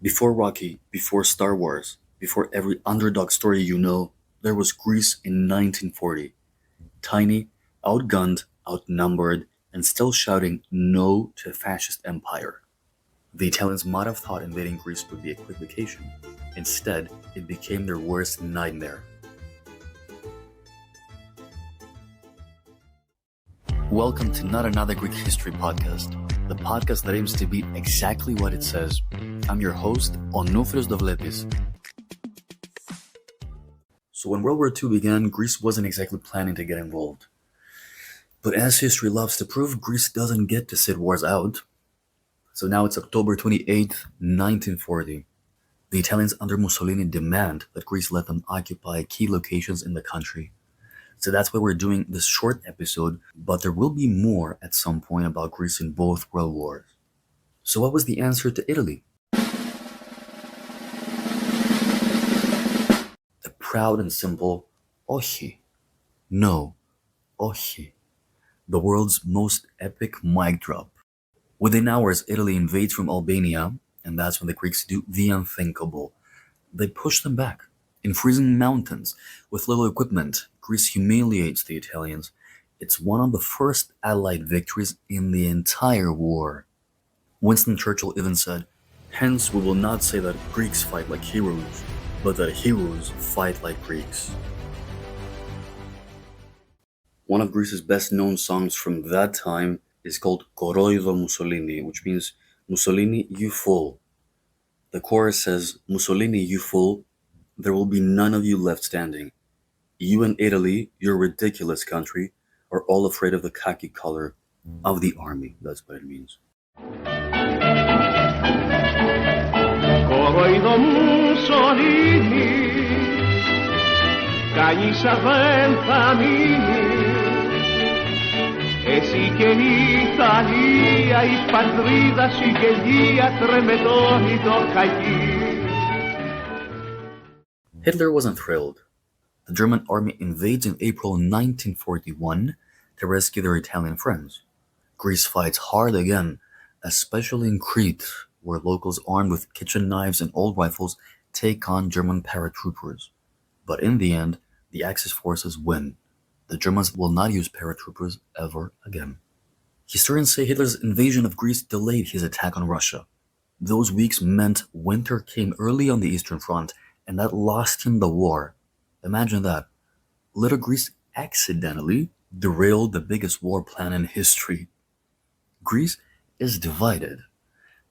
Before Rocky, before Star Wars, before every underdog story you know, there was Greece in 1940. Tiny, outgunned, outnumbered, and still shouting no to a fascist empire. The Italians might have thought invading Greece would be a quick vacation. Instead, it became their worst nightmare. Welcome to Not Another Greek History Podcast, the podcast that aims to be exactly what it says. I'm your host, Onofrios Dovlepis. So when World War II began, Greece wasn't exactly planning to get involved. But as history loves to prove, Greece doesn't get to sit wars out. So now it's October 28th, 1940. The Italians under Mussolini demand that Greece let them occupy key locations in the country. So that's why we're doing this short episode, but there will be more at some point about Greece in both world wars. So what was the answer to Italy? A proud and simple όχι. No. Όχι. The world's most epic mic drop. Within hours, Italy invades from Albania, and that's when the Greeks do the unthinkable. They push them back. In freezing mountains, with little equipment, Greece humiliates the Italians. It's one of the first Allied victories in the entire war. Winston Churchill even said, "Hence we will not say that Greeks fight like heroes, but that heroes fight like Greeks." One of Greece's best-known songs from that time is called Koroido Mussolini, which means Mussolini, you fool. The chorus says, "Mussolini, you fool, there will be none of you left standing. You and Italy, your ridiculous country, are all afraid of the khaki color of the army." That's what it means. Κοροϊδό Μουσολίνι, κανείς δεν θα μείνει. Εσύ και η Ιταλία, η πατρίδα σου η γελία, τρεμετώνει το χαγί. Hitler wasn't thrilled. The German army invades in April 1941 to rescue their Italian friends. Greece fights hard again, especially in Crete, where locals armed with kitchen knives and old rifles take on German paratroopers. But in the end, the Axis forces win. The Germans will not use paratroopers ever again. Historians say Hitler's invasion of Greece delayed his attack on Russia. Those weeks meant winter came early on the Eastern Front, and that lost him the war. Imagine that. Little Greece accidentally derailed the biggest war plan in history. Greece is divided.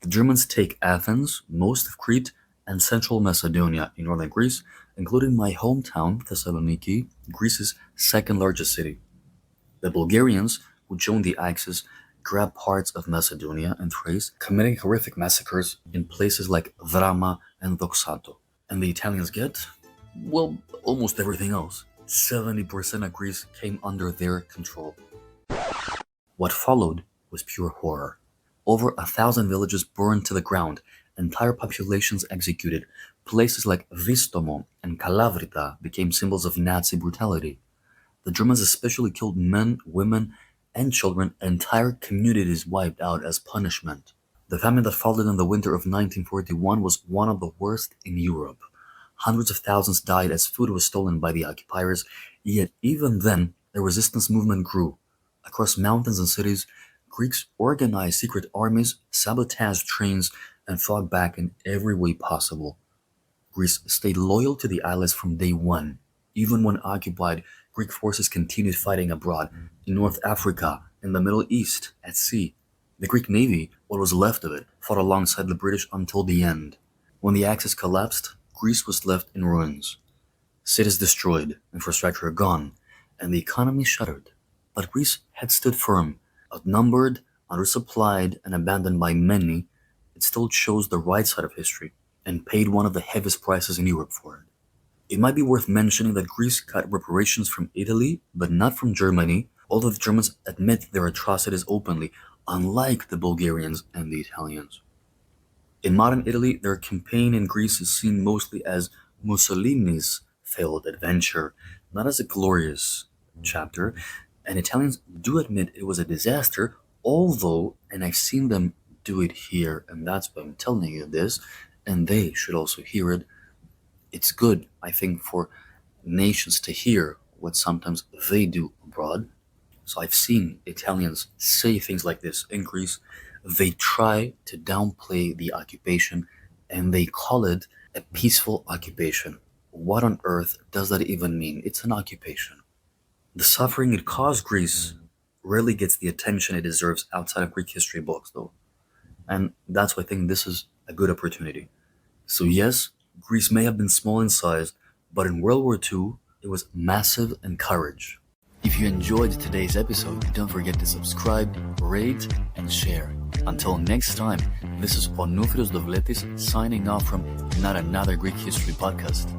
The Germans take Athens, most of Crete, and central Macedonia in northern Greece, including my hometown, Thessaloniki, Greece's second largest city. The Bulgarians, who joined the Axis, grabbed parts of Macedonia and Thrace, committing horrific massacres in places like Drama and Doxato. And the Italians get, well, almost everything else. 70% of Greece came under their control. What followed was pure horror. Over 1,000 villages burned to the ground, entire populations executed. Places like Vistomo and Kalavrita became symbols of Nazi brutality. The Germans especially killed men, women, and children. Entire communities wiped out as punishment. The famine that followed in the winter of 1941 was one of the worst in Europe. Hundreds of thousands died as food was stolen by the occupiers, yet even then, the resistance movement grew. Across mountains and cities, Greeks organized secret armies, sabotaged trains, and fought back in every way possible. Greece stayed loyal to the Allies from day one. Even when occupied, Greek forces continued fighting abroad, in North Africa, in the Middle East, at sea. The Greek Navy, what was left of it, fought alongside the British until the end. When the Axis collapsed, Greece was left in ruins. Cities destroyed, infrastructure gone, and the economy shuttered. But Greece had stood firm. Outnumbered, undersupplied, and abandoned by many, it still chose the right side of history and paid one of the heaviest prices in Europe for it. It might be worth mentioning that Greece got reparations from Italy, but not from Germany, although the Germans admit their atrocities openly, unlike the Bulgarians and the Italians. In modern Italy, their campaign in Greece is seen mostly as Mussolini's failed adventure, not as a glorious chapter, and Italians do admit it was a disaster, although, and I've seen them do it here, and that's why I'm telling you this, and they should also hear it. It's good, I think, for nations to hear what sometimes they do abroad. So I've seen Italians say things like this in Greece. They try to downplay the occupation and they call it a peaceful occupation. What on earth does that even mean? It's an occupation. The suffering it caused Greece rarely gets the attention it deserves outside of Greek history books, though. And that's why I think this is a good opportunity. So, yes, Greece may have been small in size, but in World War II, it was massive in courage. If you enjoyed today's episode, don't forget to subscribe, rate, and share. Until next time, this is Onoufilos Dovletis signing off from Not Another Greek History Podcast.